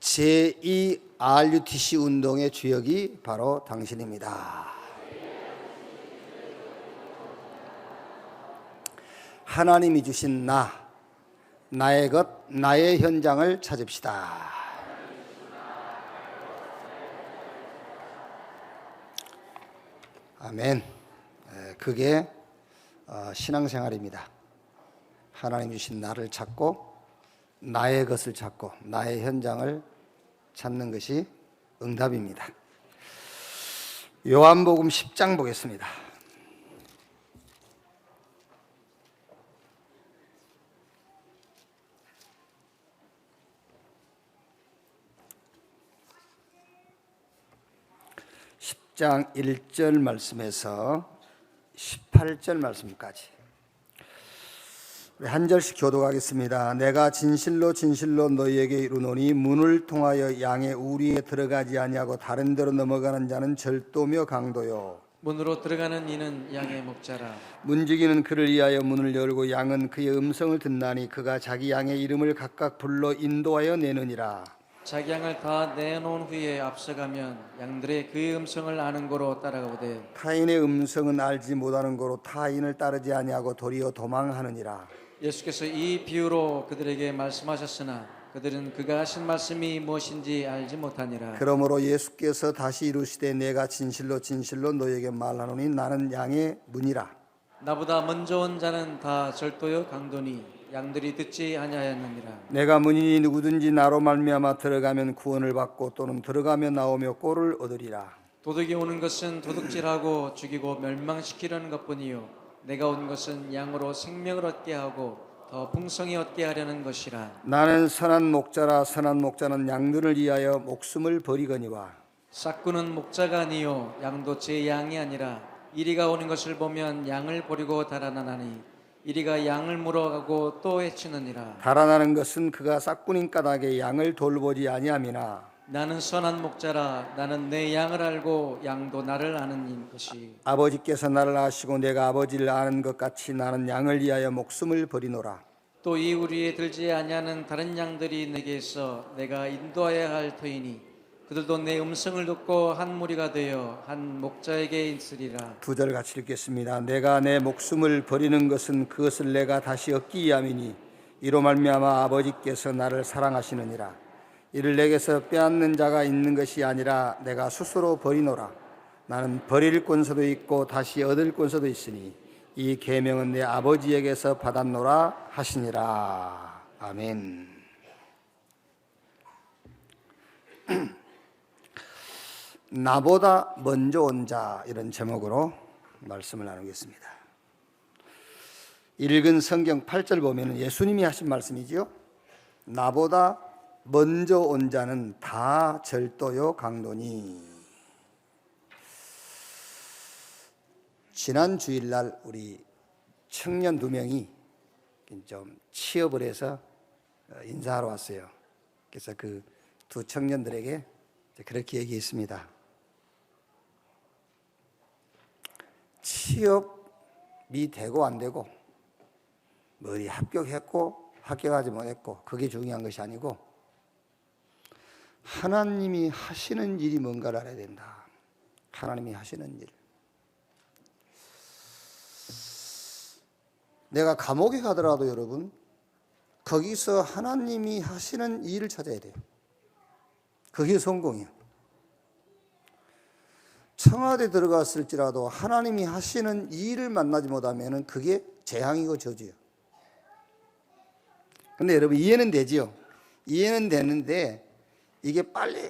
제2 RUTC 운동의 주역이 바로 당신입니다. 하나님이 주신 나의 것, 나의 현장을 찾읍시다. 아멘. 그게 신앙생활입니다. 하나님 주신 나를 찾고 나의 것을 찾고 나의 현장을 찾는 것이 응답입니다. 요한복음 10장 보겠습니다. 장 1절 말씀에서 18절 말씀까지 한 절씩 교독하겠습니다. 내가 진실로 진실로 너희에게 이르노니 문을 통하여 양의 우리에 들어가지 아니하고 다른 데로 넘어가는 자는 절도며 강도요 문으로 들어가는 이는 양의 목자라. 문지기는 그를 위하여 문을 열고 양은 그의 음성을 듣나니 그가 자기 양의 이름을 각각 불러 인도하여 내느니라. 자기 양을 다 내놓은 후에 앞서가면 양들의 그의 음성을 아는 고로 따라가오되 타인의 음성은 알지 못하는 고로 타인을 따르지 아니하고 도리어 도망하느니라. 예수께서 이 비유로 그들에게 말씀하셨으나 그들은 그가 하신 말씀이 무엇인지 알지 못하니라. 그러므로 예수께서 다시 이르시되 내가 진실로 진실로 너희에게 말하노니 나는 양의 문이라. 나보다 먼저 온 자는 다 절도요 강도니 양들이 듣지 아니하였느니라. 내가 문이니 누구든지 나로 말미암아 들어가면 구원을 받고 또는 들어가며 나오며 꼴을 얻으리라. 도둑이 오는 것은 도둑질하고 죽이고 멸망시키려는 것뿐이요 내가 온 것은 양으로 생명을 얻게 하고 더 풍성히 얻게 하려는 것이라. 나는 선한 목자라. 선한 목자는 양들을 위하여 목숨을 버리거니와. 싹구는 목자가 아니요 양도 제 양이 아니라 이리가 오는 것을 보면 양을 버리고 달아나나니 이리가 양을 물어가고 또 해치느니라. 달아나는 것은 그가 싹군인 까닭에 양을 돌보지 아니함이나 나는 선한 목자라. 나는 내 양을 알고 양도 나를 아는 것이. 아버지께서 나를 아시고 내가 아버지를 아는 것 같이 나는 양을 위하여 목숨을 버리노라. 또 이 우리에 들지 아니하는 다른 양들이 내게 있어 내가 인도하여야 할 터이니 그들도 내 음성을 듣고 한 무리가 되어 한 목자에게 있으리라. 2절 같이 읽겠습니다. 내가 내 목숨을 버리는 것은 그것을 내가 다시 얻기 위함이니 이로 말미암아 아버지께서 나를 사랑하시느니라. 이를 내게서 빼앗는 자가 있는 것이 아니라 내가 스스로 버리노라. 나는 버릴 권세도 있고 다시 얻을 권세도 있으니 이 계명은 내 아버지에게서 받았노라 하시니라. 아멘. 나보다 먼저 온 자, 이런 제목으로 말씀을 나누겠습니다. 읽은 성경 8절 보면 예수님이 하신 말씀이지요. 나보다 먼저 온 자는 다 절도요 강도니. 지난 주일날 우리 청년 2명이 좀 취업을 해서 인사하러 왔어요. 그래서 그 두 청년들에게 그렇게 얘기했습니다. 취업이 되고 안 되고 머리 합격했고 합격하지 못했고 그게 중요한 것이 아니고 하나님이 하시는 일이 뭔가를 알아야 된다. 하나님이 하시는 일. 내가 감옥에 가더라도 여러분 거기서 하나님이 하시는 일을 찾아야 돼요. 그게 성공이에요. 청와대 들어갔을지라도 하나님이 하시는 일을 만나지 못하면 그게 재앙이고 저주예요. 근데 여러분 이해는 되지요? 이해는 되는데 이게 빨리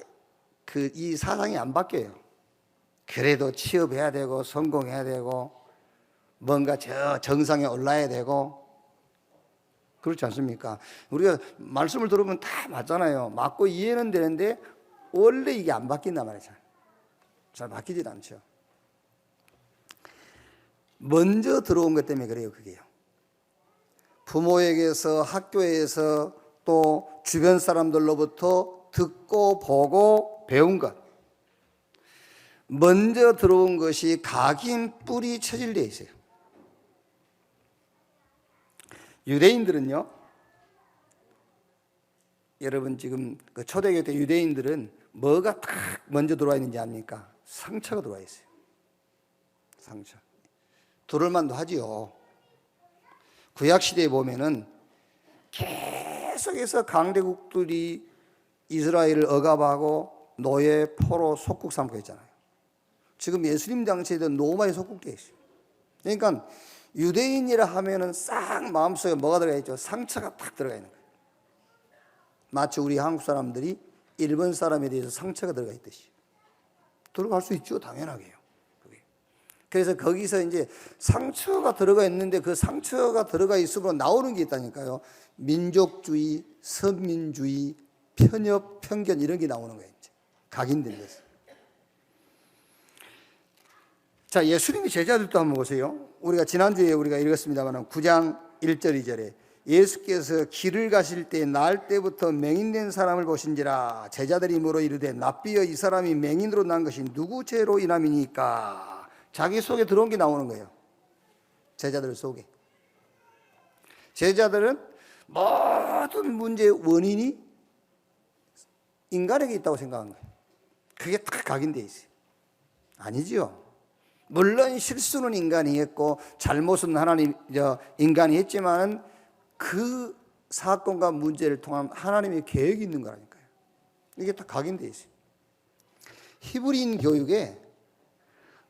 이 사상이 안 바뀌어요. 그래도 취업해야 되고 성공해야 되고 뭔가 저 정상에 올라야 되고 그렇지 않습니까? 우리가 말씀을 들으면 다 맞잖아요. 맞고 이해는 되는데 원래 이게 안 바뀐단 말이죠. 잘 바뀌질 않죠. 먼저 들어온 것 때문에 그래요. 그게요. 부모에게서 학교에서 또 주변 사람들로부터 듣고 보고 배운 것. 먼저 들어온 것이 각인 뿔이 체질되어 있어요. 유대인들은요 여러분 지금 그 초대교회 때 유대인들은 뭐가 딱 먼저 들어와 있는지 압니까? 상처가 들어와 있어요. 상처. 두를만도 하지요. 구약시대에 보면은 계속해서 강대국들이 이스라엘을 억압하고 노예, 포로, 속국 삼고 있잖아요. 지금 예수님 당시에도 로마에 속국되어 있어요. 그러니까 유대인이라 하면은 싹 마음속에 뭐가 들어가 있죠? 상처가 딱 들어가 있는 거예요. 마치 우리 한국 사람들이 일본 사람에 대해서 상처가 들어가 있듯이. 들어갈 수 있죠. 당연하게요. 그래서 거기서 이제 상처가 들어가 있는데 그 상처가 들어가 있으면 나오는 게 있다니까요. 민족주의, 선민주의, 편협, 편견 이런 게 나오는 거예요. 이제. 각인된 것은. 자, 예수님의 제자들도 한번 보세요. 우리가 지난주에 우리가 읽었습니다만 9장 1절 2절에 예수께서 길을 가실 때 날 때부터 맹인된 사람을 보신지라 제자들이 물어 이르되 납비여 이 사람이 맹인으로 난 것이 누구 죄로 인함이니까. 자기 속에 들어온 게 나오는 거예요. 제자들 속에. 제자들은 모든 문제의 원인이 인간에게 있다고 생각한 거예요. 그게 딱 각인되어 있어요. 아니지요. 물론 실수는 인간이 했고 잘못은 인간이 했지만은 그 사건과 문제를 통한 하나님의 계획이 있는 거라니까요. 이게 다 각인되어 있어요. 히브리인 교육에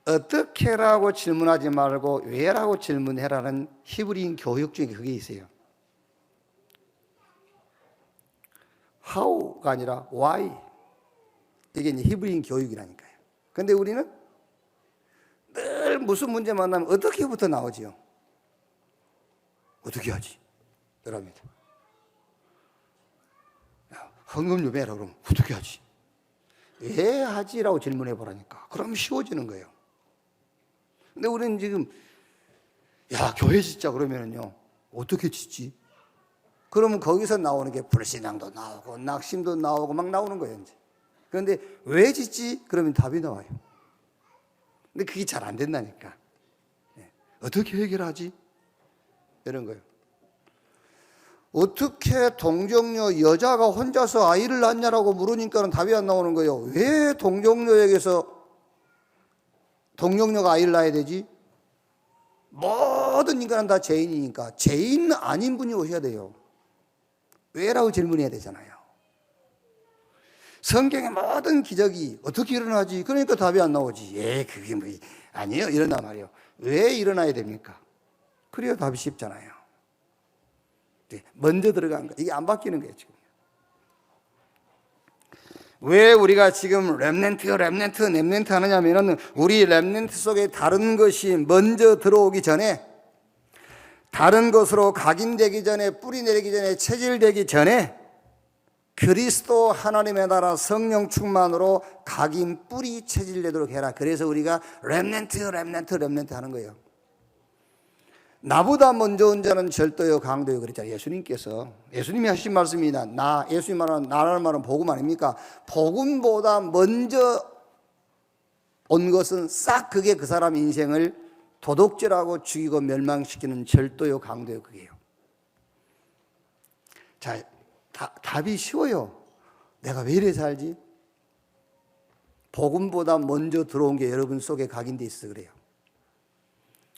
어떻게라고 질문하지 말고 왜라고 질문해라는 히브리인 교육 중에 그게 있어요. how가 아니라 why. 이게 이제 히브리인 교육이라니까요. 그런데 우리는 늘 무슨 문제 만나면 어떻게부터 나오지요. 어떻게 하지? 이럽니다. 헌금유배라 그러면 어떻게 하지? 왜 하지라고 질문해 보라니까. 그럼 쉬워지는 거예요. 근데 우리는 지금 야 교회 짓자 그러면은요 어떻게 짓지? 그러면 거기서 나오는 게 불신앙도 나오고 낙심도 나오고 막 나오는 거예요 이제. 그런데 왜 짓지? 그러면 답이 나와요. 근데 그게 잘 안 된다니까. 어떻게 해결하지? 이런 거예요. 어떻게 동정녀 여자가 혼자서 아이를 낳냐라고 물으니까는 답이 안 나오는 거예요. 왜 동정녀에게서 동정녀가 아이를 낳아야 되지? 모든 인간은 다 죄인이니까 죄인 아닌 분이 오셔야 돼요. 왜라고 질문해야 되잖아요. 성경의 모든 기적이 어떻게 일어나지? 그러니까 답이 안 나오지. 그게 뭐 아니에요. 일어나 말이에요. 왜 일어나야 됩니까? 그래야 답이 쉽잖아요. 먼저 들어간 거. 이게 안 바뀌는 거예요, 지금. 왜 우리가 지금 렘넌트 하느냐면은 우리 렘넌트 속에 다른 것이 먼저 들어오기 전에 다른 것으로 각인되기 전에 뿌리 내리기 전에 체질되기 전에 그리스도 하나님의 나라 성령 충만으로 각인 뿌리 체질되도록 해라. 그래서 우리가 렘넌트 하는 거예요. 나보다 먼저 온 자는 절도요 강도요 그랬잖아요. 예수님이 하신 말씀입니다. 예수님 말은 나라는 말은 복음 아닙니까? 복음보다 먼저 온 것은 싹 그게 그 사람 인생을 도둑질하고 죽이고 멸망시키는 절도요 강도요 그게요. 자, 답이 쉬워요. 내가 왜 이래 살지? 복음보다 먼저 들어온 게 여러분 속에 각인돼 있어서 그래요.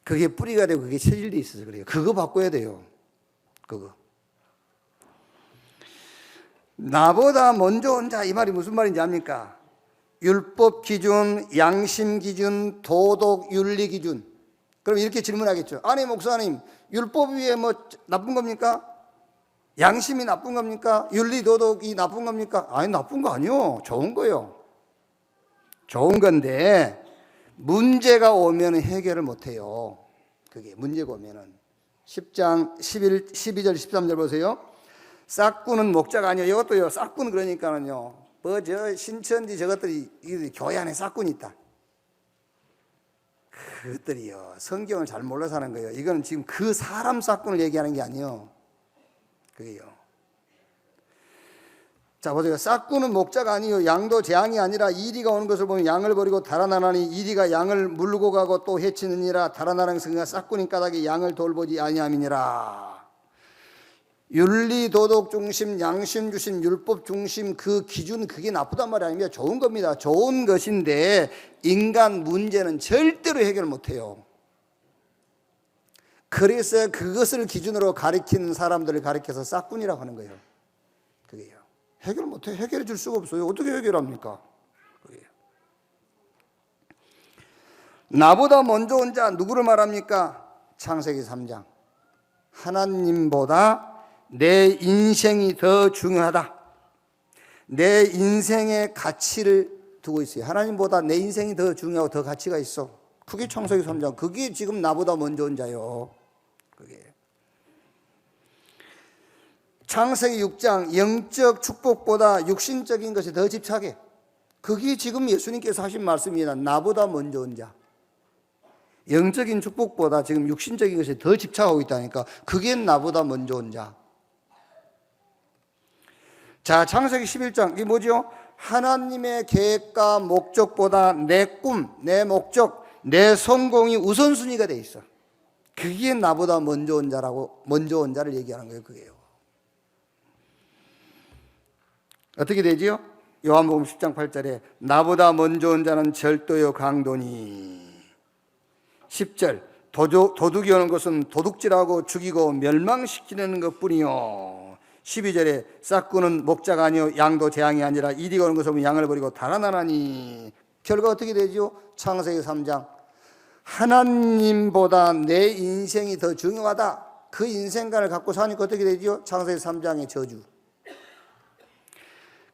그게 뿌리가 되고 그게 체질돼 있어서 그래요. 그거 바꿔야 돼요. 그거. 나보다 먼저 온 자 이 말이 무슨 말인지 압니까? 율법 기준, 양심 기준, 도덕, 윤리 기준. 그럼 이렇게 질문하겠죠. 아니 목사님, 율법이 뭐 나쁜 겁니까? 양심이 나쁜 겁니까? 윤리 도덕이 나쁜 겁니까? 아니 나쁜 거 아니요. 좋은 거예요. 좋은 건데 문제가 오면 해결을 못해요. 그게 문제가 오면은 10장 12절 13절 보세요. 싹구는 목자가 아니요. 이것도요. 싹구는 그러니까는요. 뭐 저 신천지 저것들이 교회 안에 싹군이 있다. 그것들이요. 성경을 잘 몰라서 하는 거예요. 이거는 지금 그 사람 싹군을 얘기하는 게 아니에요. 그게요. 자 보세요. 싹구는 목자가 아니요 양도 재앙이 아니라 이리가 오는 것을 보면 양을 버리고 달아나나니 이리가 양을 물고 가고 또 해치느니라. 달아나는 성가 싹구니 까닭에 양을 돌보지 아니함이니라. 윤리, 도덕 중심, 양심 중심, 율법 중심 그 기준 그게 나쁘단 말이 아닙니다. 좋은 겁니다. 좋은 것인데 인간 문제는 절대로 해결 못해요. 그래서 그것을 기준으로 가리키는 사람들을 가리켜서 싹군이라고 하는 거예요. 그게요. 해결 못해요. 해결해 줄 수가 없어요. 어떻게 해결합니까? 그게요. 나보다 먼저 온 자 누구를 말합니까? 창세기 3장. 하나님보다 내 인생이 더 중요하다. 내 인생의 가치를 두고 있어요. 하나님보다 내 인생이 더 중요하고 더 가치가 있어. 그게 창세기 3장. 그게 지금 나보다 먼저 온 자요. 그게. 창세기 6장 영적 축복보다 육신적인 것에 더 집착해. 그게 지금 예수님께서 하신 말씀입니다. 나보다 먼저 온 자. 영적인 축복보다 지금 육신적인 것에 더 집착하고 있다니까. 그게 나보다 먼저 온 자. 자, 창세기 11장 이게 뭐죠? 하나님의 계획과 목적보다 내 꿈, 내 목적, 내 성공이 우선순위가 돼 있어. 그게 나보다 먼저 온 자라고, 먼저 온 자를 얘기하는 거예요. 그게요. 어떻게 되지요? 요한복음 10장 8절에 나보다 먼저 온 자는 절도요 강도니. 10절 도둑이 오는 것은 도둑질하고 죽이고 멸망시키는 것뿐이요. 12절에 싹구는 목자가 아니요 양도 재앙이 아니라 이리가 오는 것은 양을 버리고 달아나라니. 결과 어떻게 되죠? 창세기 3장 하나님보다 내 인생이 더 중요하다. 그 인생관을 갖고 사니까 어떻게 되죠? 창세기 3장의 저주.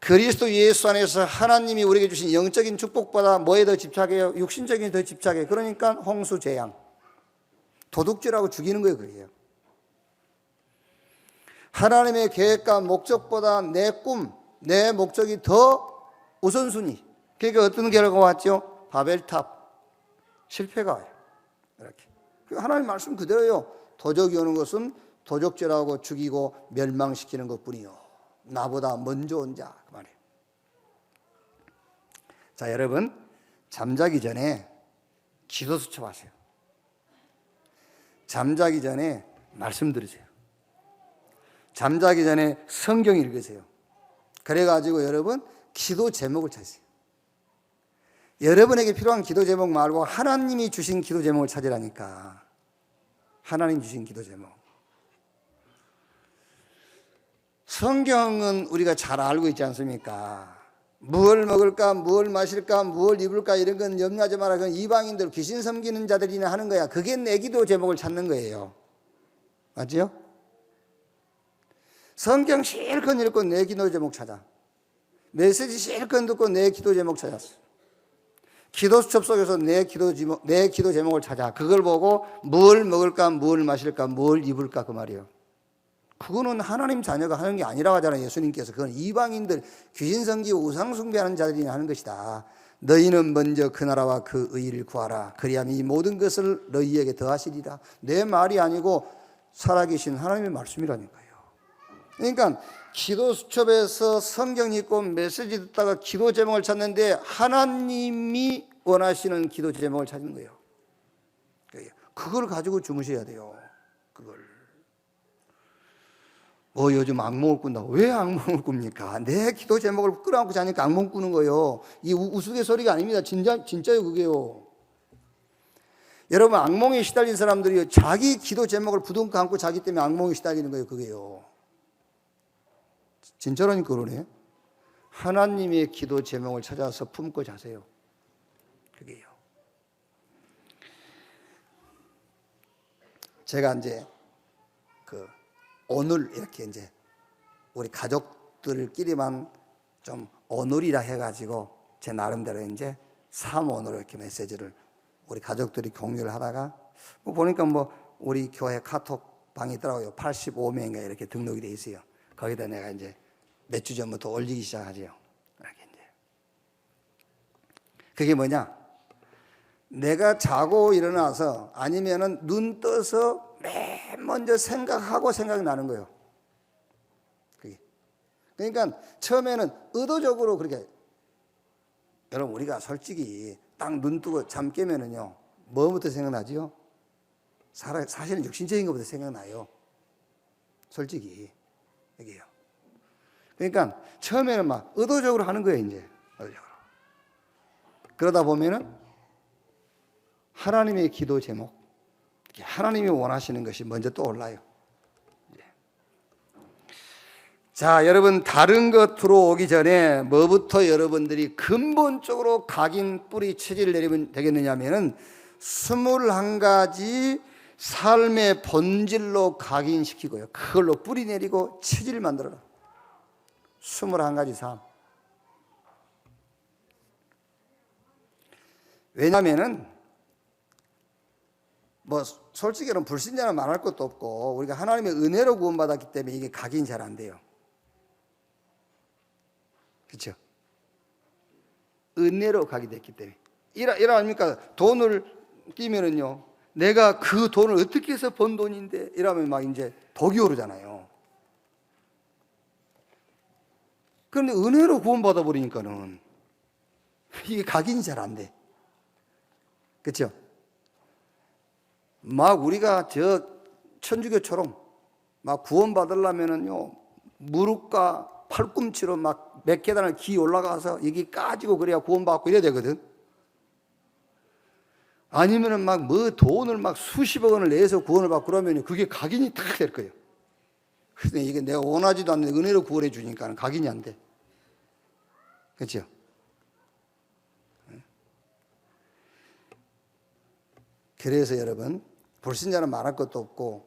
그리스도 예수 안에서 하나님이 우리에게 주신 영적인 축복보다 뭐에 더 집착해요? 육신적인 더 집착해요. 그러니까 홍수 재앙, 도둑질하고 죽이는 거예요. 그게요. 하나님의 계획과 목적보다 내 꿈, 내 목적이 더 우선순위. 그러니까 어떤 결과가 왔죠? 바벨탑 실패가 와요. 이렇게. 하나님 말씀 그대로예요. 도적이 오는 것은 도적질하고 죽이고 멸망시키는 것뿐이요. 나보다 먼저 온 자. 그 말이에요. 자, 여러분, 잠자기 전에 기도 수첩하세요. 잠자기 전에 말씀 들으세요. 잠자기 전에 성경 읽으세요. 그래가지고 여러분, 기도 제목을 찾으세요. 여러분에게 필요한 기도 제목 말고 하나님이 주신 기도 제목을 찾으라니까. 하나님 주신 기도 제목. 성경은 우리가 잘 알고 있지 않습니까? 무엇을 먹을까, 무엇을 마실까, 무엇을 입을까 이런 건 염려하지 마라. 그건 이방인들, 귀신 섬기는 자들이나 하는 거야. 그게 내 기도 제목을 찾는 거예요. 맞죠? 성경 실컷 읽고 내 기도 제목 찾아. 메시지 실컷 듣고 내 기도 제목 찾았어. 기도 수첩 속에서 내 기도 제목을 찾아. 그걸 보고 뭘 먹을까, 뭘 마실까, 뭘 입을까 그 말이에요. 그거는 하나님 자녀가 하는 게 아니라고 하잖아요. 예수님께서. 그건 이방인들, 귀신 섬기고 우상 숭배하는 자들이 하는 것이다. 너희는 먼저 그 나라와 그 의를 구하라. 그리하면 이 모든 것을 너희에게 더하시리라. 내 말이 아니고 살아계신 하나님의 말씀이라니까요. 그러니까 기도 수첩에서 성경 읽고 메시지 듣다가 기도 제목을 찾는데 하나님이 원하시는 기도 제목을 찾는 거예요. 그걸 가지고 주무셔야 돼요. 그걸. 요즘 악몽을 꾼다고. 왜 악몽을 꿉니까? 내 기도 제목을 끌어안고 자니까 악몽 꾸는 거예요. 이 우스갯소리가 아닙니다. 진짜요, 그게요. 여러분, 악몽에 시달린 사람들이 자기 기도 제목을 부둥켜 안고 자기 때문에 악몽에 시달리는 거예요, 그게요. 진짜라니까 그러네. 하나님의 기도 제목을 찾아서 품고 자세요. 그게요. 제가 이제 오늘 이렇게 이제 우리 가족들끼리만 좀 오늘이라 해가지고 제 나름대로 이제 3오늘 이렇게 메시지를 우리 가족들이 공유를 하다가 보니까 우리 교회 카톡 방이 있더라고요. 85명인가 이렇게 등록이 돼 있어요. 거기다 내가 이제 몇 주 전부터 올리기 시작하죠. 이렇게 이제. 그게 뭐냐? 내가 자고 일어나서 아니면은 눈 떠서 맨 먼저 생각하고 생각나는 거예요. 그게. 그러니까 처음에는 의도적으로 그렇게. 여러분, 우리가 솔직히 딱 눈 뜨고 잠 깨면은요, 뭐부터 생각나지요? 사실은 육신적인 것부터 생각나요. 솔직히. 여기요. 그러니까 처음에는 막 의도적으로 하는 거예요, 이제. 의도적으로. 그러다 보면은 하나님의 기도 제목, 하나님이 원하시는 것이 먼저 떠올라요. 자, 여러분, 다른 것 들어오기 전에 뭐부터 여러분들이 근본적으로 각인 뿌리 체질을 내리면 되겠느냐 하면은 21가지 삶의 본질로 각인시키고요. 그걸로 뿌리 내리고 체질을 만들어라. 21가지 삶. 왜냐하면은 뭐 솔직히는 불신자는 말할 것도 없고 우리가 하나님의 은혜로 구원받았기 때문에 이게 각인이 잘 안 돼요. 그렇죠? 은혜로 각인됐기 때문에. 이라 아닙니까? 돈을 끼면은요, 내가 그 돈을 어떻게 해서 번 돈인데 이러면 막 이제 덕이 오르잖아요. 그런데 은혜로 구원받아 버리니까는 이게 각인이 잘 안 돼. 그렇죠? 막 우리가 저 천주교처럼 막 구원받으려면은요, 무릎과 팔꿈치로 막 몇 계단을 기 올라가서 여기 까지고 그래야 구원받고 이래야 되거든. 아니면은 막 뭐 돈을 막 수십억 원을 내서 구원을 받고 그러면 그게 각인이 딱 될 거예요. 근데 이게 내가 원하지도 않는 은혜로 구원해 주니까 각인이 안 돼. 그렇죠? 그래서 여러분, 불신자는 말할 것도 없고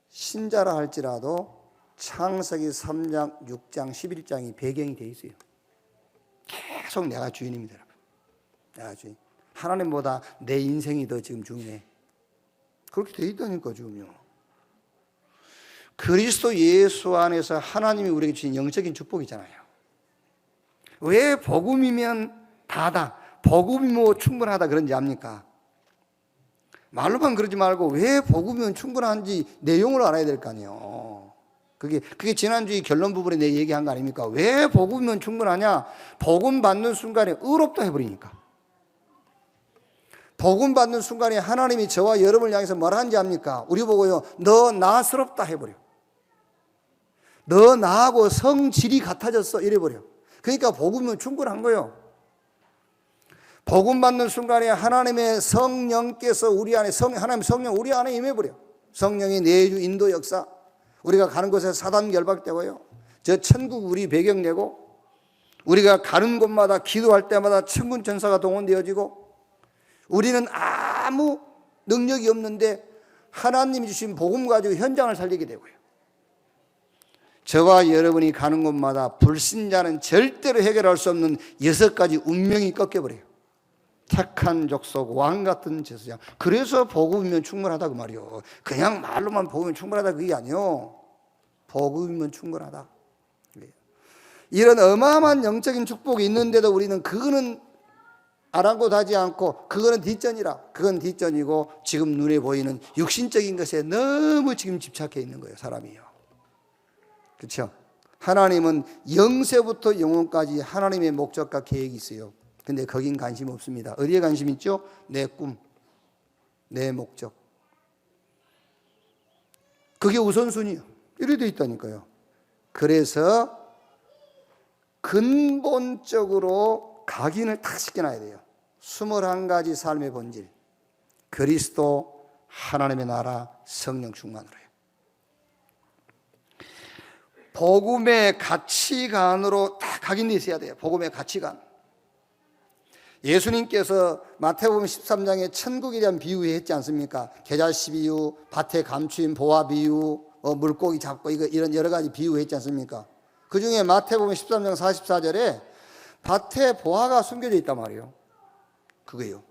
신자라 할지라도 창세기 3장, 6장, 11장이 배경이 되어 있어요. 계속 내가 주인입니다, 여러분. 내가 주인. 하나님보다 내 인생이 더 지금 중요해. 그렇게 되어 있다니까, 지금요. 그리스도 예수 안에서 하나님이 우리에게 주신 영적인 축복이잖아요. 왜 복음이면 다다, 복음이면 충분하다 그런지 압니까? 말로만 그러지 말고 왜 복음이면 충분한지 내용을 알아야 될 거 아니에요. 그게 지난주에 결론 부분에 내 얘기한 거 아닙니까? 왜 복음이면 충분하냐? 복음 받는 순간에 의롭다 해버리니까. 복음 받는 순간에 하나님이 저와 여러분을 향해서 뭐라 하는지 압니까? 우리 보고요, 너 나스럽다 해버려. 너 나하고 성질이 같아졌어 이래버려. 그러니까 복음이면 충분한 거예요. 복음 받는 순간에 하나님의 성령께서 우리 안에 하나님 성령 우리 안에 임해버려. 성령의 내주 인도 역사, 우리가 가는 곳에 사단 결박되고요, 저 천국 우리 배경 내고, 우리가 가는 곳마다 기도할 때마다 천군 천사가 동원되어지고, 우리는 아무 능력이 없는데 하나님이 주신 복음 가지고 현장을 살리게 되고요. 저와 여러분이 가는 곳마다 불신자는 절대로 해결할 수 없는 6가지 운명이 꺾여버려요. 착한 족속, 왕 같은 제사장. 그래서 복음이면 충분하다 그 말이요. 그냥 말로만 복음이면 충분하다 그게 아니요. 복음이면 충분하다. 이런 어마어마한 영적인 축복이 있는데도 우리는 그거는 아랑곳하지 않고 그거는 뒷전이라. 그건 뒷전이고 지금 눈에 보이는 육신적인 것에 너무 지금 집착해 있는 거예요, 사람이요. 그렇죠? 하나님은 영세부터 영원까지 하나님의 목적과 계획이 있어요. 근데 거긴 관심 없습니다. 어디에 관심 있죠? 내 꿈, 내 목적. 그게 우선순위요. 이래 돼 있다니까요. 그래서 근본적으로 각인을 딱 시켜놔야 돼요. 21가지 삶의 본질. 그리스도, 하나님의 나라, 성령 충만으로요. 복음의 가치관으로 딱 각인되어 있어야 돼요. 복음의 가치관. 예수님께서 마태복음 13장에 천국에 대한 비유 했지 않습니까? 겨자씨 비유, 밭에 감추인 보화 비유, 물고기 잡고 이런 여러 가지 비유 했지 않습니까? 그 중에 마태복음 13장 44절에 밭에 보화가 숨겨져 있단 말이에요. 그거요.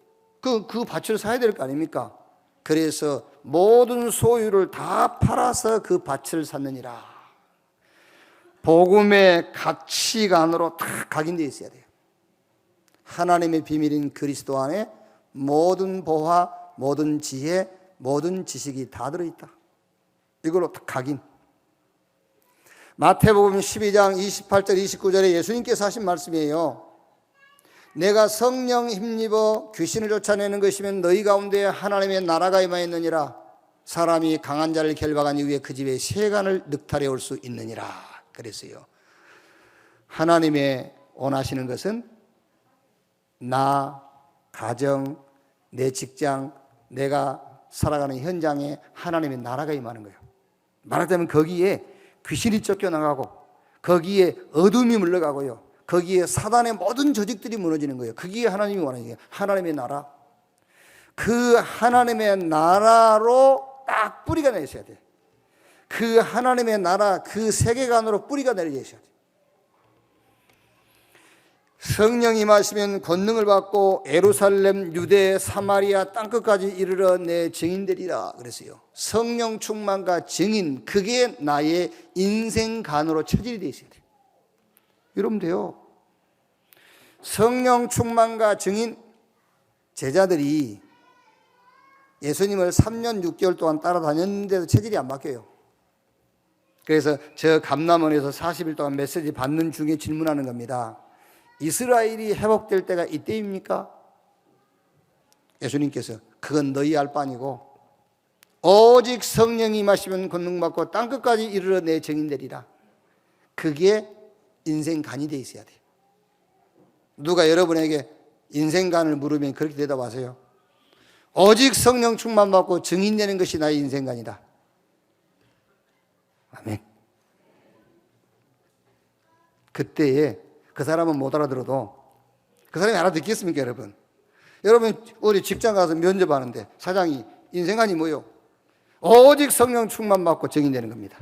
그 밭을 사야 될 거 아닙니까? 그래서 모든 소유를 다 팔아서 그 밭을 샀느니라. 복음의 가치관으로 다 각인되어 있어야 돼요. 하나님의 비밀인 그리스도 안에 모든 보화, 모든 지혜, 모든 지식이 다 들어있다. 이걸로 각인. 마태복음 12장 28절 29절에 예수님께서 하신 말씀이에요. 내가 성령 힘입어 귀신을 쫓아내는 것이면 너희 가운데 하나님의 나라가 임하였느니라. 사람이 강한 자를 결박한 이후에 그 집에 세간을 늑탈해 올 수 있느니라. 그랬어요. 하나님의 원하시는 것은 나, 가정, 내 직장, 내가 살아가는 현장에 하나님의 나라가 임하는 거예요. 말하자면 거기에 귀신이 쫓겨나가고 거기에 어둠이 물러가고요. 거기에 사단의 모든 조직들이 무너지는 거예요. 그게 하나님이 원하는 거예요. 하나님의 나라. 그 하나님의 나라로 딱 뿌리가 내려 있어야 돼요. 그 하나님의 나라, 그 세계관으로 뿌리가 내려져 있어야 돼요. 성령이 임하시면 권능을 받고 예루살렘, 유대, 사마리아 땅끝까지 이르러 내 증인되리라 그랬어요. 성령 충만과 증인, 그게 나의 인생관으로 체질이 되어 있어야 돼요. 이러면 돼요. 성령 충만과 증인, 제자들이 예수님을 3년 6개월 동안 따라다녔는데도 체질이 안 바뀌어요. 그래서 저 감람원에서 40일 동안 메시지 받는 중에 질문하는 겁니다. 이스라엘이 회복될 때가 이때입니까? 예수님께서 그건 너희 알 바 아니고 오직 성령이 임하시면 권능받고 땅끝까지 이르러 내 증인되리라. 그게 인생관이 돼 있어야 돼요. 누가 여러분에게 인생관을 물으면 그렇게 대답하세요. 오직 성령 충만받고 증인되는 것이 나의 인생관이다. 아멘. 그때에 그 사람은 못 알아들어도 그 사람이 알아듣겠습니까, 여러분? 여러분 어디 직장 가서 면접하는데 사장이 인생관이 뭐요? 오직 성령 충만받고 증인되는 겁니다.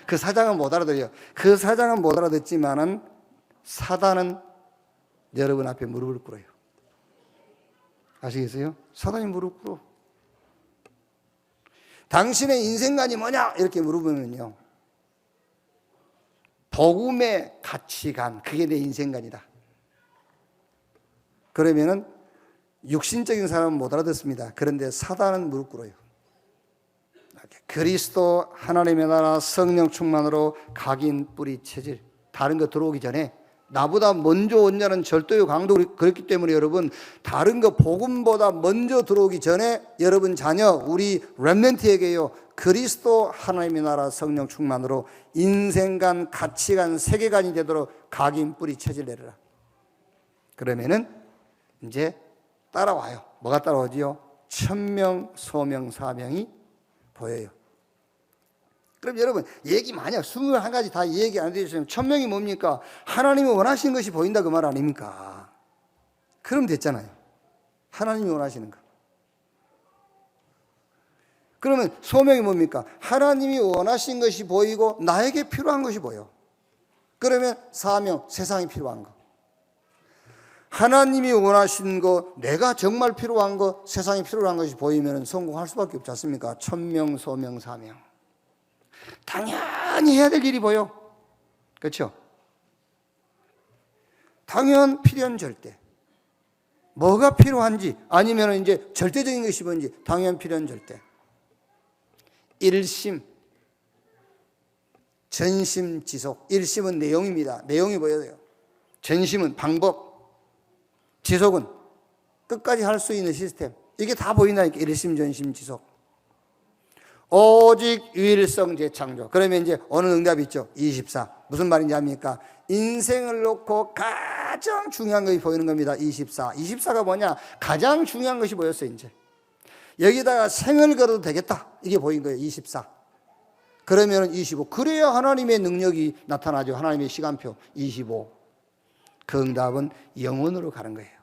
그 사장은 못 알아들어요. 그 사장은 못 알아듣지만은 사단은 여러분 앞에 무릎을 꿇어요. 아시겠어요? 사단이 무릎 꿇어. 당신의 인생관이 뭐냐? 이렇게 물어보면요, 복음의 가치관, 그게 내 인생관이다. 그러면은 육신적인 사람은 못 알아듣습니다. 그런데 사단은 무릎 꿇어요. 그리스도 하나님의 나라 성령 충만으로 각인 뿌리 체질, 다른 거 들어오기 전에 나보다 먼저 온 자는 절도요 강도. 그렇기 때문에 여러분, 다른 거 복음보다 먼저 들어오기 전에 여러분 자녀, 우리 렘넌트에게요, 그리스도 하나님의 나라 성령 충만으로 인생관, 가치관, 세계관이 되도록 각인 뿌리 체질 내려라. 그러면은 이제 따라와요. 뭐가 따라오지요? 천명, 소명, 사명이 보여요. 그럼 여러분, 얘기 많이 21가지 다 얘기 안 해주시면 천명이 뭡니까? 하나님이 원하시는 것이 보인다, 그 말 아닙니까? 그럼 됐잖아요. 하나님이 원하시는 거. 그러면 소명이 뭡니까? 하나님이 원하신 것이 보이고 나에게 필요한 것이 보여. 그러면 사명, 세상이 필요한 거. 하나님이 원하신 거, 내가 정말 필요한 거, 세상이 필요한 것이 보이면 성공할 수밖에 없지 않습니까? 천명, 소명, 사명. 당연히 해야 될 일이 보여. 그렇죠? 당연, 필연, 절대. 뭐가 필요한지, 아니면 이제 절대적인 것이 뭔지, 당연, 필연, 절대. 일심, 전심, 지속. 일심은 내용입니다. 내용이 보여야 돼요. 전심은 방법, 지속은 끝까지 할 수 있는 시스템. 이게 다 보인다니까. 일심, 전심, 지속. 오직 유일성 재창조. 그러면 이제 어느 응답이 있죠? 24. 무슨 말인지 압니까? 인생을 놓고 가장 중요한 것이 보이는 겁니다. 24. 24가 뭐냐? 가장 중요한 것이 보였어요, 이제. 여기다가 생을 걸어도 되겠다. 이게 보인 거예요, 24. 그러면 25. 그래야 하나님의 능력이 나타나죠. 하나님의 시간표 25. 그 응답은 영원으로 가는 거예요.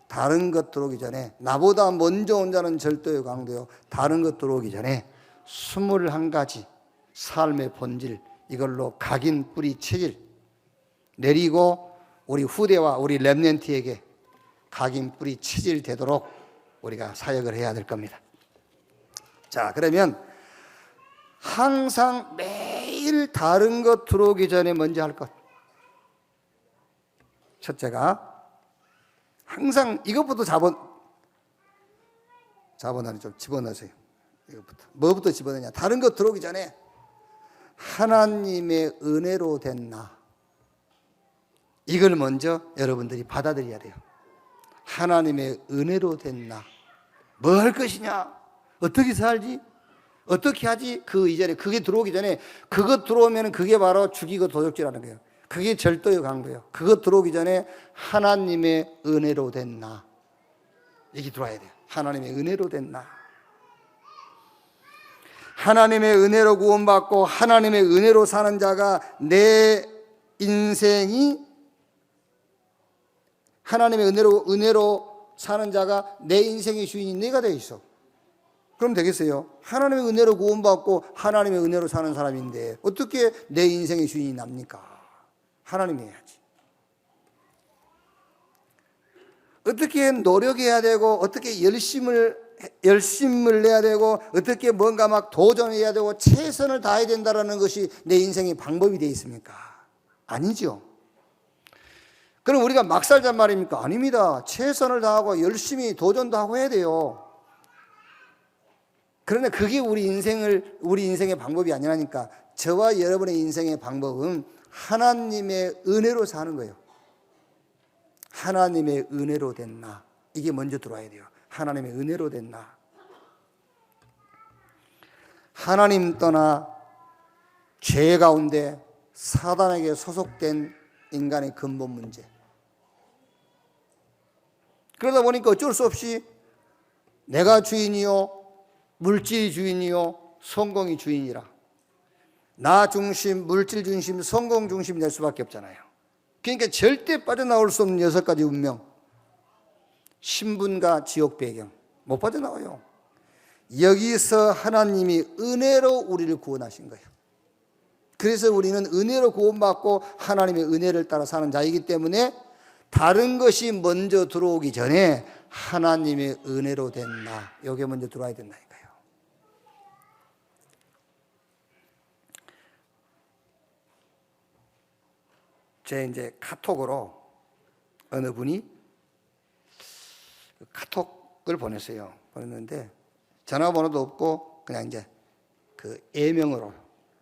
다른 것 들어오기 전에, 나보다 먼저 온 자는 절도요 강도요. 다른 것 들어오기 전에 21가지 삶의 본질, 이걸로 각인 뿌리 체질 내리고 우리 후대와 우리 렘넌트에게 각인 뿌리 체질 되도록 우리가 사역을 해야 될 겁니다. 자, 그러면 항상 매일 다른 것 들어오기 전에 먼저 할 것. 첫째가 항상 이것부터 자본 안에 좀 집어넣으세요. 이것부터. 뭐부터 집어넣냐? 다른 것 들어오기 전에 하나님의 은혜로 된 나. 이걸 먼저 여러분들이 받아들여야 돼요. 하나님의 은혜로 된 나. 뭐 할 것이냐? 어떻게 살지? 어떻게 하지? 그 이전에, 그게 들어오기 전에, 그것 들어오면 그게 바로 죽이고 도적질하는 거예요. 그게 절도의 강도예요. 그것 들어오기 전에 하나님의 은혜로 된 나. 이게 들어와야 돼요. 하나님의 은혜로 된 나. 하나님의 은혜로 구원받고 하나님의 은혜로 사는 자가 내 인생이 하나님의 은혜로 사는 자가 내 인생의 주인이 내가 되어 있어. 그럼 되겠어요? 하나님의 은혜로 구원받고 하나님의 은혜로 사는 사람인데 어떻게 내 인생의 주인이 납니까? 하나님이 해야지. 어떻게 노력해야 되고 어떻게 열심을 내야 되고 어떻게 뭔가 막 도전해야 되고 최선을 다해야 된다는 것이 내 인생의 방법이 되어 있습니까? 아니죠. 그럼 우리가 막 살잔 말입니까? 아닙니다. 최선을 다하고 열심히 도전도 하고 해야 돼요. 그러나 그게 우리 인생의 방법이 아니라니까. 저와 여러분의 인생의 방법은 하나님의 은혜로 사는 거예요. 하나님의 은혜로 된 나. 이게 먼저 들어와야 돼요. 하나님의 은혜로 된 나. 하나님 떠나 죄 가운데 사단에게 소속된 인간의 근본 문제. 그러다 보니까 어쩔 수 없이 내가 주인이요, 물질이 주인이요, 성공이 주인이라. 나 중심, 물질 중심, 성공 중심이 될 수밖에 없잖아요. 그러니까 절대 빠져나올 수 없는 6가지 운명. 신분과 지옥 배경. 못 빠져나와요. 여기서 하나님이 은혜로 우리를 구원하신 거예요. 그래서 우리는 은혜로 구원받고 하나님의 은혜를 따라 사는 자이기 때문에 다른 것이 먼저 들어오기 전에 하나님의 은혜로 된 나. 이게 먼저 들어와야 된다니까요. 제 이제 카톡으로 어느 분이 카톡을 보냈어요. 보냈는데 전화번호도 없고 그냥 이제 그 예명으로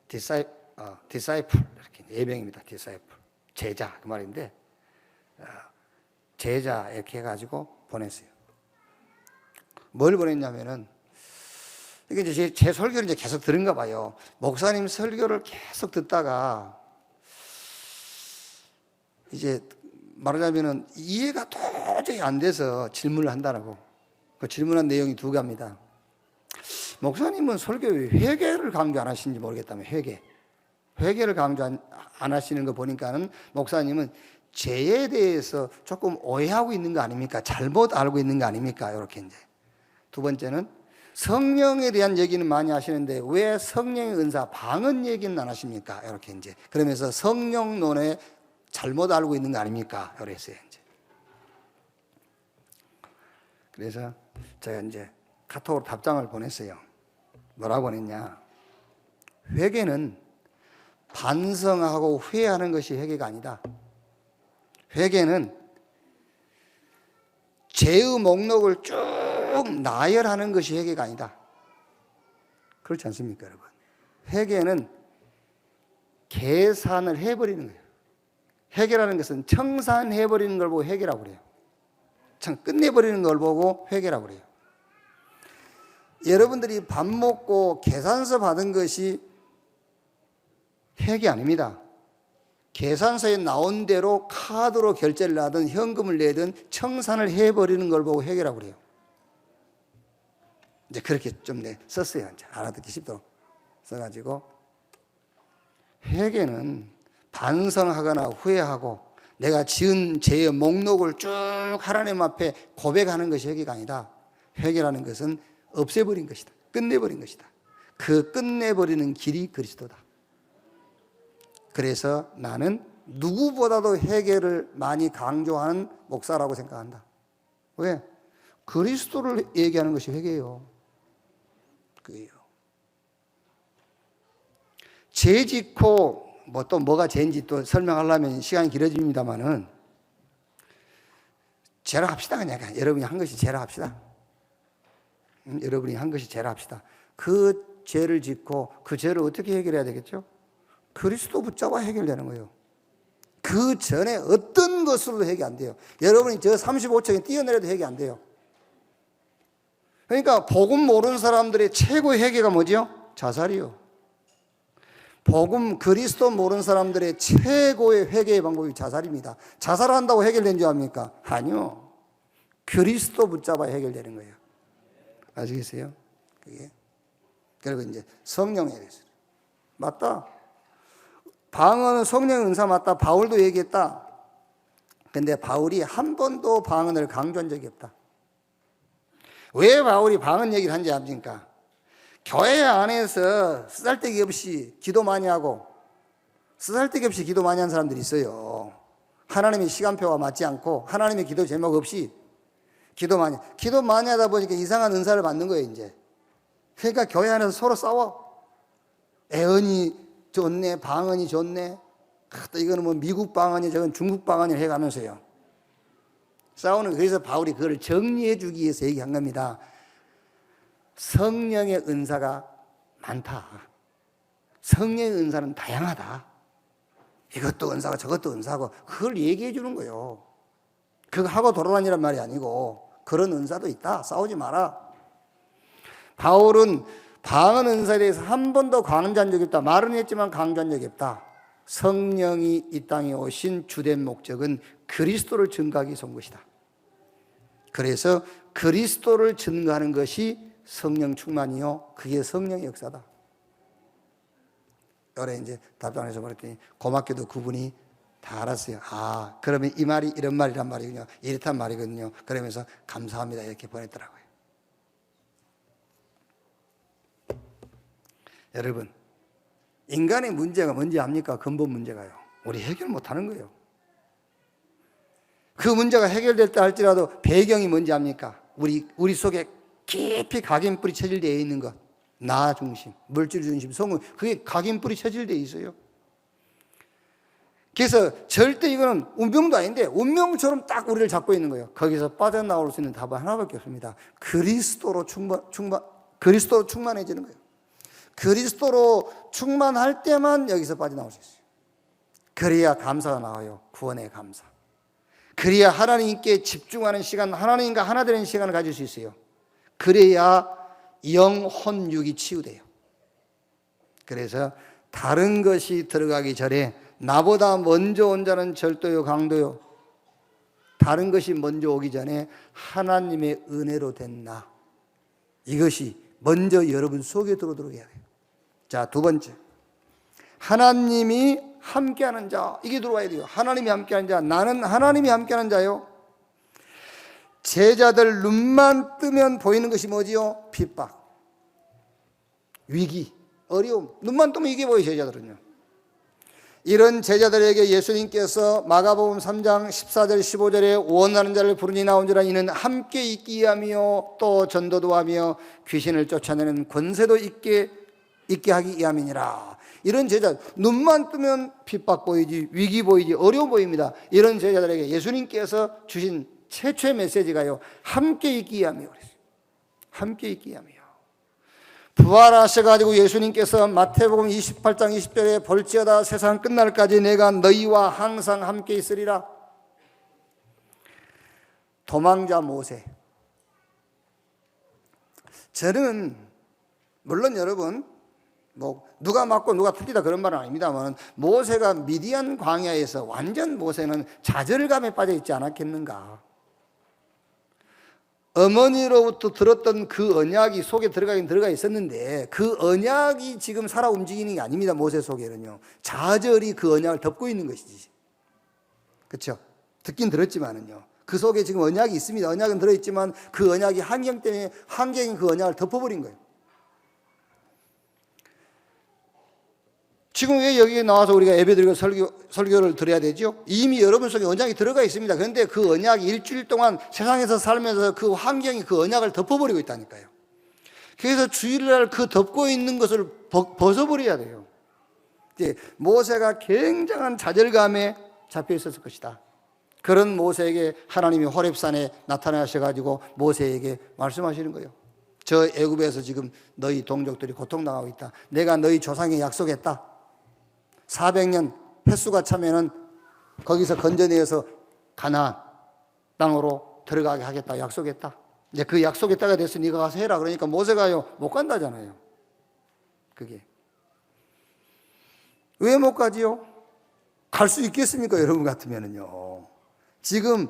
disciple 이렇게 예명입니다. disciple 제자 그 말인데 제자 이렇게 해가지고 보냈어요. 뭘 보냈냐면은 이게 이제 제 설교를 이제 계속 들은가 봐요. 목사님 설교를 계속 듣다가 이제 말하자면은 이해가 도저히 안 돼서 질문을 한다라고. 그 질문한 내용이 2가지입니다. 목사님은 설교에 회개를 강조 안 하시는지 모르겠다면 회개를 강조 안 하시는 거 보니까는 목사님은 죄에 대해서 조금 오해하고 있는 거 아닙니까? 잘못 알고 있는 거 아닙니까? 이렇게 이제. 2번째는 성령에 대한 얘기는 많이 하시는데 왜 성령의 은사, 방언 얘기는 안 하십니까? 이렇게 이제. 그러면서 성령론에 잘못 알고 있는 거 아닙니까? 그랬어요, 이제. 그래서 제가 이제 카톡으로 답장을 보냈어요. 뭐라고 보냈냐? 회개는 반성하고 후회하는 것이 회개가 아니다. 회개는 죄의 목록을 쭉 나열하는 것이 회개가 아니다. 그렇지 않습니까, 여러분? 회개는 계산을 해버리는 거예요. 회개라는 것은 청산해버리는 걸 보고 회개라고 그래요. 끝내버리는 걸 보고 회개라고 그래요. 여러분들이 밥 먹고 계산서 받은 것이 회개 아닙니다. 계산서에 나온 대로 카드로 결제를 하든 현금을 내든 청산을 해버리는 걸 보고 회개라고 그래요. 이제 그렇게 좀 썼어요. 이제 알아듣기 쉽도록 써가지고 회개는 반성하거나 후회하고 내가 지은 죄의 목록을 쭉 하나님 앞에 고백하는 것이 회개가 아니다. 회개라는 것은 없애버린 것이다. 끝내버린 것이다. 그 끝내버리는 길이 그리스도다. 그래서 나는 누구보다도 회개를 많이 강조하는 목사라고 생각한다. 왜? 그리스도를 얘기하는 것이 회개예요. 그게요. 죄 짓고 또 뭐가 죄인지 또 설명하려면 시간이 길어집니다만은 죄라 합시다. 그냥 여러분이 한 것이 죄라 합시다. 여러분이 한 것이 죄라 합시다. 그 죄를 짓고 그 죄를 어떻게 해결해야 되겠죠? 그리스도 붙잡아 해결되는 거예요. 그 전에 어떤 것으로도 해결 안 돼요. 여러분이 저 35층에 뛰어내려도 해결 안 돼요. 그러니까 복음 모르는 사람들의 최고의 회개가 뭐지요? 자살이요. 복음 그리스도 모르는 사람들의 최고의 회개의 방법이 자살입니다. 자살한다고 해결된 줄 압니까? 아니요. 그리스도 붙잡아야 해결되는 거예요. 아시겠어요? 그게. 그리고 이제 성령에 대해서. 맞다. 방언은 성령의 은사 맞다. 바울도 얘기했다. 근데 바울이 한 번도 방언을 강조한 적이 없다. 왜 바울이 방언 얘기를 한지 압니까? 교회 안에서 쓰잘데기 없이 기도 많이 하고 쓰잘데기 없이 기도 많이 하는 사람들이 있어요. 하나님의 시간표와 맞지 않고 하나님의 기도 제목 없이 기도 많이 하다 보니까 이상한 은사를 받는 거예요, 이제. 그러니까 교회 안에서 서로 싸워. 애언이 좋네, 방언이 좋네. 또 이거는 뭐 미국 방언이, 저건 중국 방언이 해가면서요. 싸우는, 그래서 바울이 그걸 정리해 주기 위해서 얘기한 겁니다. 성령의 은사가 많다. 성령의 은사는 다양하다. 이것도 은사고 저것도 은사고, 그걸 얘기해 주는 거예요. 그거 하고 돌아다니란 말이 아니고 그런 은사도 있다. 싸우지 마라. 바울은 방언 은사에 대해서 한 번도 강조한 적이 없다. 말은 했지만 강조한 적이 없다. 성령이 이 땅에 오신 주된 목적은 그리스도를 증거하기 위해서 온 것이다. 그래서 그리스도를 증거하는 것이 성령 충만이요, 그게 성령의 역사다. 올해 이제 답장해서 그랬더니 고맙게도 그분이 다 알았어요. 아, 그러면 이 말이 이런 말이란 말이군요. 이렇단 말이거든요. 그러면서 감사합니다 이렇게 보냈더라고요. 여러분, 인간의 문제가 뭔지 압니까? 근본 문제가요. 우리 해결 못하는 거예요. 그 문제가 해결될 때 할지라도 배경이 뭔지 압니까? 우리 속에 깊이 각인뿌리 체질되어 있는 것. 나 중심, 물질 중심, 성공, 그게 각인뿌리 체질되어 있어요. 그래서 절대 이거는 운명도 아닌데 운명처럼 딱 우리를 잡고 있는 거예요. 거기서 빠져나올 수 있는 답은 하나밖에 없습니다. 그리스도로 충만해지는 거예요. 그리스도로 충만할 때만 여기서 빠져나올 수 있어요. 그래야 감사가 나와요. 구원의 감사. 그래야 하나님께 집중하는 시간, 하나님과 하나 되는 시간을 가질 수 있어요. 그래야 영혼육이 치유돼요. 그래서 다른 것이 들어가기 전에 나보다 먼저 온 자는 절도요, 강도요. 다른 것이 먼저 오기 전에 하나님의 은혜로 된 나. 이것이 먼저 여러분 속에 들어오도록 해야 돼요. 자, 두 번째. 하나님이 함께하는 자. 이게 들어와야 돼요. 하나님이 함께하는 자. 나는 하나님이 함께하는 자요. 제자들 눈만 뜨면 보이는 것이 뭐지요? 핍박, 위기, 어려움. 눈만 뜨면 이게 보여요, 제자들은요. 이런 제자들에게 예수님께서 마가복음 3장 14절 15절에 원하는 자를 부르니 나온지라 이는 함께 있기 위함이요 또 전도도 하며 귀신을 쫓아내는 권세도 있게 하기 위함이니라. 이런 제자, 눈만 뜨면 핍박 보이지, 위기 보이지, 어려움 보입니다. 이런 제자들에게 예수님께서 주신 최초의 메시지가요, 함께 있기 위함이요. 함께 있기 위함이요. 부활하셔가지고 예수님께서 마태복음 28장 20절에 볼지어다 세상 끝날까지 내가 너희와 항상 함께 있으리라. 도망자 모세. 저는 물론 여러분 뭐 누가 맞고 누가 틀리다 그런 말은 아닙니다만 모세가 미디안 광야에서 완전 모세는 좌절감에 빠져 있지 않았겠는가. 어머니로부터 들었던 그 언약이 속에 들어가긴 들어가 있었는데 그 언약이 지금 살아 움직이는 게 아닙니다. 모세 속에는요, 좌절이 그 언약을 덮고 있는 것이지. 그렇죠? 듣긴 들었지만은요, 그 속에 지금 언약이 있습니다. 언약은 들어있지만 그 언약이 환경 때문에 환경이 그 언약을 덮어버린 거예요. 지금 왜 여기에 나와서 우리가 예배드리고 설교를 드려야 되죠? 이미 여러분 속에 언약이 들어가 있습니다. 그런데 그 언약이 일주일 동안 세상에서 살면서 그 환경이 그 언약을 덮어버리고 있다니까요. 그래서 주일날 그 덮고 있는 것을 벗어버려야 돼요. 이제 모세가 굉장한 좌절감에 잡혀 있었을 것이다. 그런 모세에게 하나님이 호렙산에 나타나셔가지고 모세에게 말씀하시는 거예요. 저 애굽에서 지금 너희 동족들이 고통당하고 있다. 내가 너희 조상에 약속했다. 400년 횟수가 차면은 거기서 건져내어서 가나안 땅으로 들어가게 하겠다 약속했다. 이제 그 약속의 때가 됐으니 네가 가서 해라. 그러니까 모세가요 못 간다잖아요. 그게 왜 못 가지요? 갈 수 있겠습니까? 여러분 같으면은요. 지금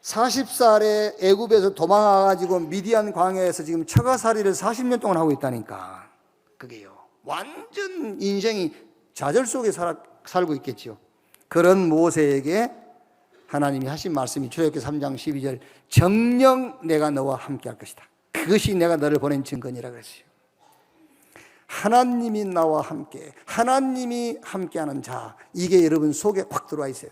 40살에 애굽에서 도망와가지고 미디안 광야에서 지금 처가살이를 40년 동안 하고 있다니까. 그게요. 완전 인생이 좌절 속에 살고 있겠죠. 그런 모세에게 하나님이 하신 말씀이 출애굽기 3장 12절 정녕 내가 너와 함께 할 것이다. 그것이 내가 너를 보낸 증거니라 그랬어요. 하나님이 나와 함께, 하나님이 함께하는 자, 이게 여러분 속에 확 들어와 있어요.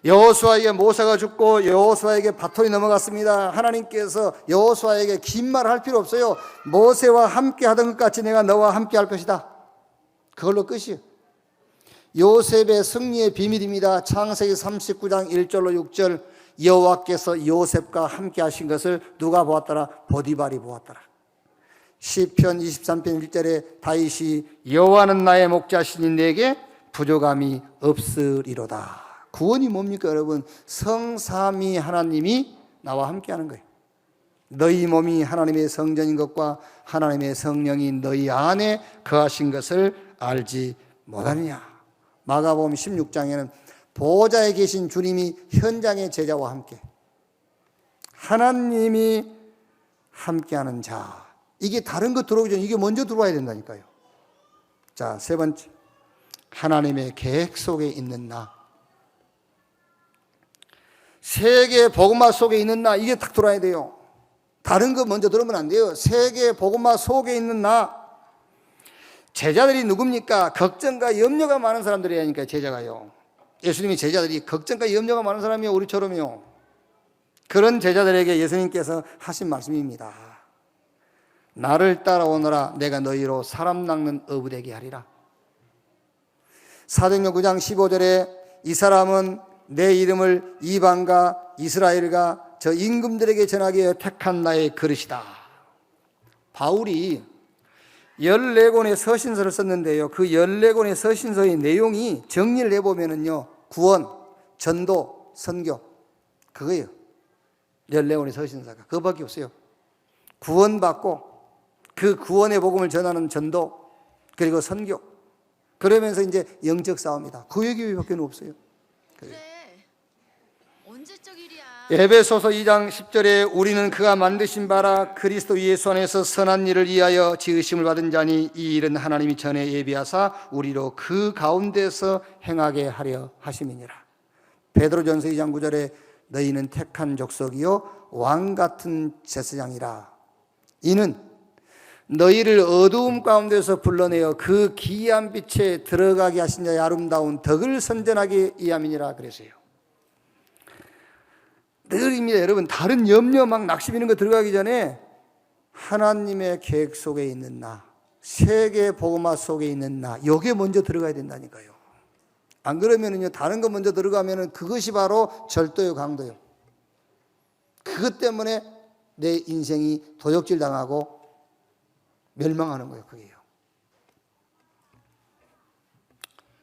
여호수아에게 모세가 죽고 여호수아에게 바톤이 넘어갔습니다. 하나님께서 여호수아에게 긴 말 할 필요 없어요. 모세와 함께 하던 것 같이 내가 너와 함께 할 것이다. 그걸로 끝이에요. 요셉의 승리의 비밀입니다. 창세기 39장 1절로 6절 여호와께서 요셉과 함께 하신 것을 누가 보았더라? 보디발이 보았더라. 시편 23편 1절에 다윗이 여호와는 나의 목자시니 내게 부족함이 없으리로다. 구원이 뭡니까 여러분? 성삼위 하나님이 나와 함께 하는 거예요. 너희 몸이 하나님의 성전인 것과 하나님의 성령이 너희 안에 거하신 것을 알지 못하느냐. 마가복음 16장에는 보호자에 계신 주님이 현장의 제자와 함께, 하나님이 함께하는 자, 이게 다른 것 들어오기 전에 이게 먼저 들어와야 된다니까요. 자, 세 번째, 하나님의 계획 속에 있는 나. 세계 복음화 속에 있는 나, 이게 딱 들어와야 돼요. 다른 거 먼저 들으면 안 돼요. 세계 복음화 속에 있는 나. 제자들이 누굽니까? 걱정과 염려가 많은 사람들이라니까요. 제자가요. 예수님의 제자들이 걱정과 염려가 많은 사람이요, 우리처럼요. 그런 제자들에게 예수님께서 하신 말씀입니다. 나를 따라오너라. 내가 너희로 사람 낚는 어부 되게 하리라. 사도행전 9장 15절에 이 사람은 내 이름을 이방과 이스라엘과 저 임금들에게 전하기 위해 택한 나의 그릇이다. 바울이 14권의 서신서를 썼는데요. 그 14권의 서신서의 내용이 정리를 해보면은요, 구원, 전도, 선교, 그거예요. 14권의 서신서가. 그거밖에 없어요. 구원받고 그 구원의 복음을 전하는 전도, 그리고 선교. 그러면서 이제 영적 싸움이다. 그 얘기밖에 없어요. 그래. 언제적 일이야? 에베소서 2장 10절에 우리는 그가 만드신 바라 그리스도 예수 안에서 선한 일을 위하여 지으심을 받은 자니 이 일은 하나님이 전에 예비하사 우리로 그 가운데서 행하게 하려 하심이니라. 베드로전서 2장 9절에 너희는 택한 족속이요 왕 같은 제사장이라. 이는 너희를 어두움 가운데서 불러내어 그 기이한 빛에 들어가게 하신 자의 아름다운 덕을 선전하기 위함이니라 그랬어요. 늘입니다. 여러분, 다른 염려 막 낙심 이런 거 들어가기 전에 하나님의 계획 속에 있는 나, 세계 복음화 속에 있는 나, 요게 먼저 들어가야 된다니까요. 안 그러면은요, 다른 거 먼저 들어가면은 그것이 바로 절도요, 강도요. 그것 때문에 내 인생이 도적질 당하고 멸망하는 거예요, 그게요.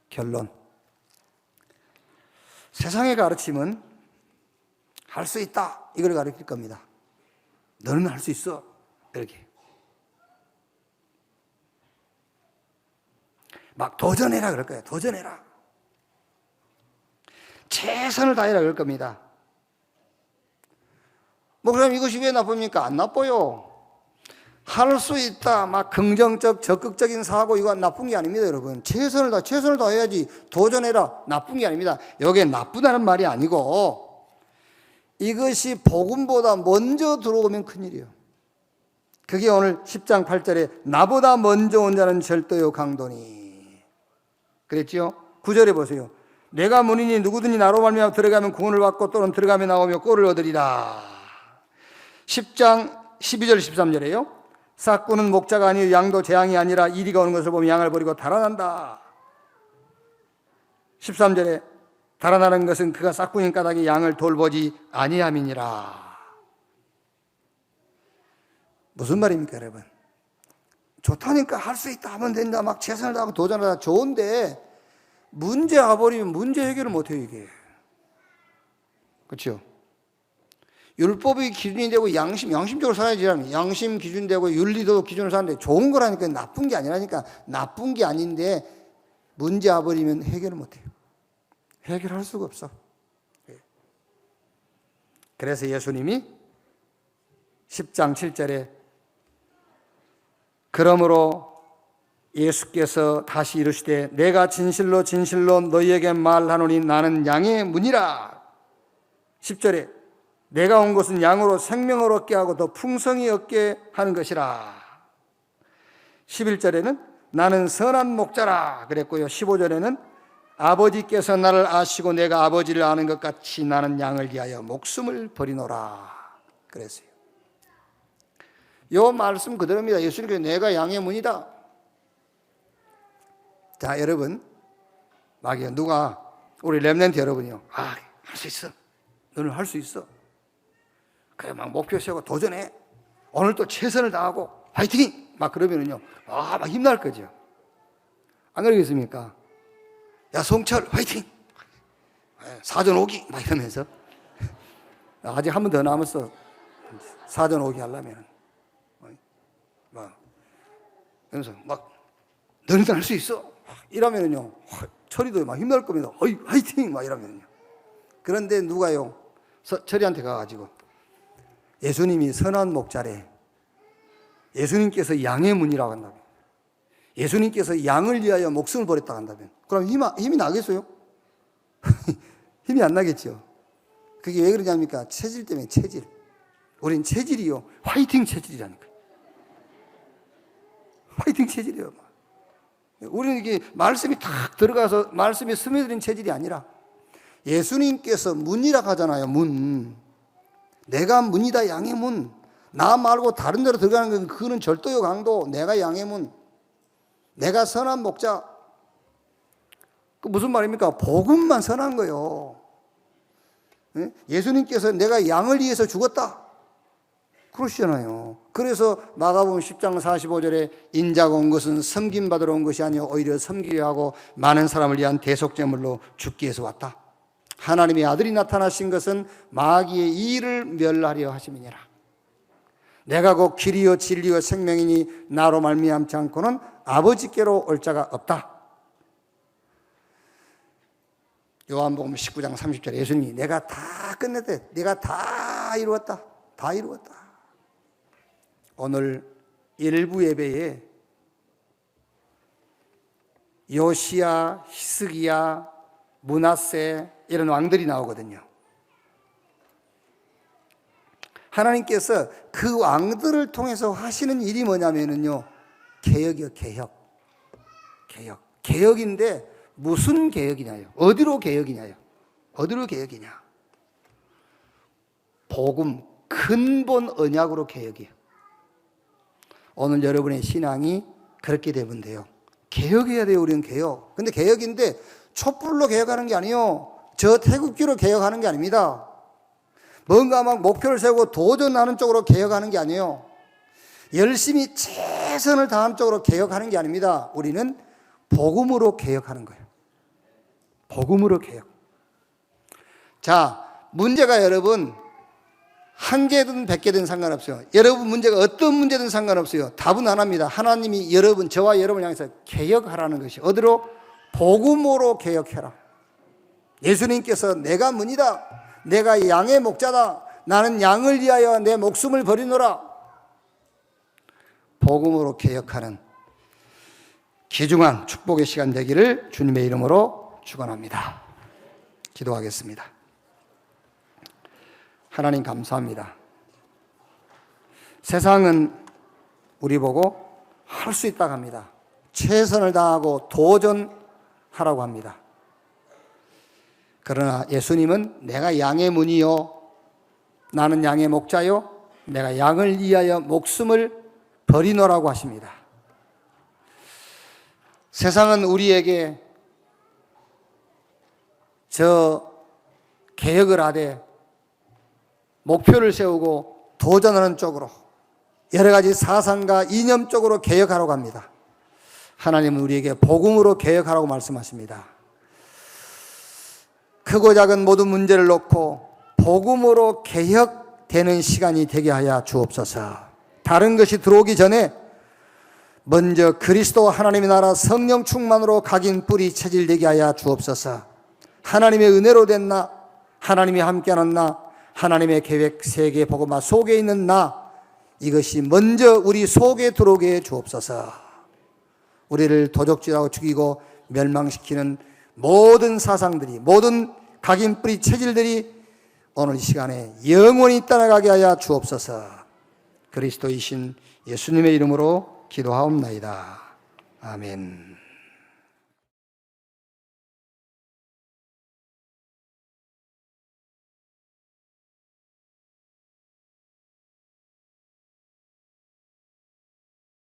결론. 세상의 가르침은 할 수 있다, 이걸 가르칠 겁니다. 너는 할 수 있어, 이렇게. 막 도전해라 그럴 거예요. 도전해라. 최선을 다해라 그럴 겁니다. 목사님, 이것이 왜 나쁩니까? 안 나빠요. 할 수 있다, 막 긍정적, 적극적인 사고, 이거 나쁜 게 아닙니다, 여러분. 최선을 다해야지. 도전해라, 나쁜 게 아닙니다. 여기에 나쁘다는 말이 아니고, 이것이 복음보다 먼저 들어오면 큰일이에요. 그게 오늘 10장 8절에 나보다 먼저 온 자는 절도요 강도니 그랬지요. 9절에 보세요. 내가 문이니 누구든지 나로 말미암아 들어가면 구원을 받고 또는 들어가며 나오며 꼴을 얻으리라. 10장 12절 13절에요. 삭구는 목자가 아니요 양도 재앙이 아니라 이리가 오는 것을 보면 양을 버리고 달아난다. 13절에 달아나는 것은 그가 싹구인 까닭에 양을 돌보지 아니함이니라. 무슨 말입니까 여러분? 좋다니까 할 수 있다 하면 된다, 막 최선을 다하고 도전하다 좋은데 문제 와버리면 문제 해결을 못해요 이게. 그렇죠? 율법이 기준이 되고 양심적으로 살아야지. 양심 기준 되고 윤리도 기준으로 사는데 좋은 거라니까, 나쁜 게 아니라니까. 나쁜 게 아닌데 문제 와버리면 해결을 못해요. 해결할 수가 없어. 그래서 예수님이 10장 7절에 그러므로 예수께서 다시 이르시되 내가 진실로 진실로 너희에게 말하노니 나는 양의 문이라. 10절에 내가 온 것은 양으로 생명을 얻게 하고 더 풍성히 얻게 하는 것이라. 11절에는 나는 선한 목자라 그랬고요. 15절에는 아버지께서 나를 아시고 내가 아버지를 아는 것 같이 나는 양을 위하여 목숨을 버리노라 그랬어요. 요 말씀 그대로입니다. 예수님께서 내가 양의 문이다. 자, 여러분, 막이요, 누가 우리 렘넌트 여러분이요, 할 수 있어, 너는 할 수 있어, 그래 막 목표 세우고 도전해, 오늘 또 최선을 다하고 화이팅 막 그러면은요, 막 힘날 거죠. 안 그러겠습니까? 야, 송철 화이팅, 사전 오기 막 이러면서 아직 한 번 더 남았어. 사전 오기 하려면 막 그래서 막 너희들 할 수 있어 이러면은요, 철이도 막 힘날 겁니다. 화이팅 막 이러면요. 그런데 누가요, 철이한테 가가지고 예수님이 선한 목자래, 예수님께서 양의 문이라고 한다면, 예수님께서 양을 위하여 목숨을 버렸다고 한다면, 그럼 힘이 나겠어요? 힘이 안 나겠죠. 그게 왜 그러냐니까 체질 때문에. 체질. 우린 체질이요, 화이팅 체질이라니까. 화이팅 체질이에요. 우리는 이게 말씀이 탁 들어가서 말씀이 스며드는 체질이 아니라, 예수님께서 문이라고 하잖아요. 문. 내가 문이다, 양의 문. 나 말고 다른 데로 들어가는 건 그거는 절도요, 강도. 내가 양의 문. 내가 선한 목자. 그 무슨 말입니까? 복음만 선한 거예요. 예수님께서 내가 양을 위해서 죽었다 그러시잖아요. 그래서 마가복음 10장 45절에 인자가 온 것은 섬김받으러 온 것이 아니요 오히려 섬기려 하고 많은 사람을 위한 대속제물로 죽기 위해서 왔다. 하나님의 아들이 나타나신 것은 마귀의 일을 멸하려 하심이니라. 내가 곧 길이요 진리요 생명이니 나로 말미암지 않고는 아버지께로 올 자가 없다. 요한복음 19장 30절에 예수님이 내가 다 끝냈대. 내가 다 이루었다. 다 이루었다. 오늘 일부 예배에 요시야, 히스기야, 므낫세 이런 왕들이 나오거든요. 하나님께서 그 왕들을 통해서 하시는 일이 뭐냐면요, 개혁이요, 개혁. 개혁인데 무슨 개혁이냐요? 어디로 개혁이냐요? 어디로 개혁이냐? 복음, 근본 언약으로 개혁이에요. 오늘 여러분의 신앙이 그렇게 되면 돼요. 개혁해야 돼요. 우리는 개혁. 근데 개혁인데 촛불로 개혁하는 게 아니에요. 저 태극기로 개혁하는 게 아닙니다. 뭔가 막 목표를 세우고 도전하는 쪽으로 개혁하는 게 아니에요. 열심히 최선을 다하는 쪽으로 개혁하는 게 아닙니다. 우리는 복음으로 개혁하는 거예요. 복음으로 개혁. 자, 문제가 여러분 한 개든 100개든 상관없어요. 여러분 문제가 어떤 문제든 상관없어요. 답은 하나입니다. 하나님이 여러분, 저와 여러분을 향해서 개혁하라는 것이 어디로? 복음으로 개혁해라. 예수님께서 내가 문이다. 내가 양의 목자다. 나는 양을 위하여 내 목숨을 버리노라. 복음으로 개혁하는 귀중한 축복의 시간 되기를 주님의 이름으로 축원합니다. 기도하겠습니다. 하나님 감사합니다. 세상은 우리 보고 할 수 있다고 합니다. 최선을 다하고 도전하라고 합니다. 그러나 예수님은 내가 양의 문이요, 나는 양의 목자요, 내가 양을 위하여 목숨을 버리노라고 하십니다. 세상은 우리에게 저 개혁을 하되 목표를 세우고 도전하는 쪽으로 여러 가지 사상과 이념 쪽으로 개혁하라고 합니다. 하나님은 우리에게 복음으로 개혁하라고 말씀하십니다. 크고 작은 모든 문제를 놓고 복음으로 개혁 되는 시간이 되게 하여 주옵소서. 다른 것이 들어오기 전에 먼저 그리스도 하나님의 나라 성령 충만으로 각인 뿌리 체질되게 하여 주옵소서. 하나님의 은혜로 된 나, 하나님이 함께하는 나, 하나님의 계획 세계 복음화 속에 있는 나, 이것이 먼저 우리 속에 들어오게 해 주옵소서. 우리를 도적질하고 죽이고 멸망시키는 모든 사상들이, 모든 각인 뿌리 체질들이 오늘 이 시간에 영원히 떠나가게 하여 주옵소서. 그리스도이신 예수님의 이름으로 기도하옵나이다. 아멘.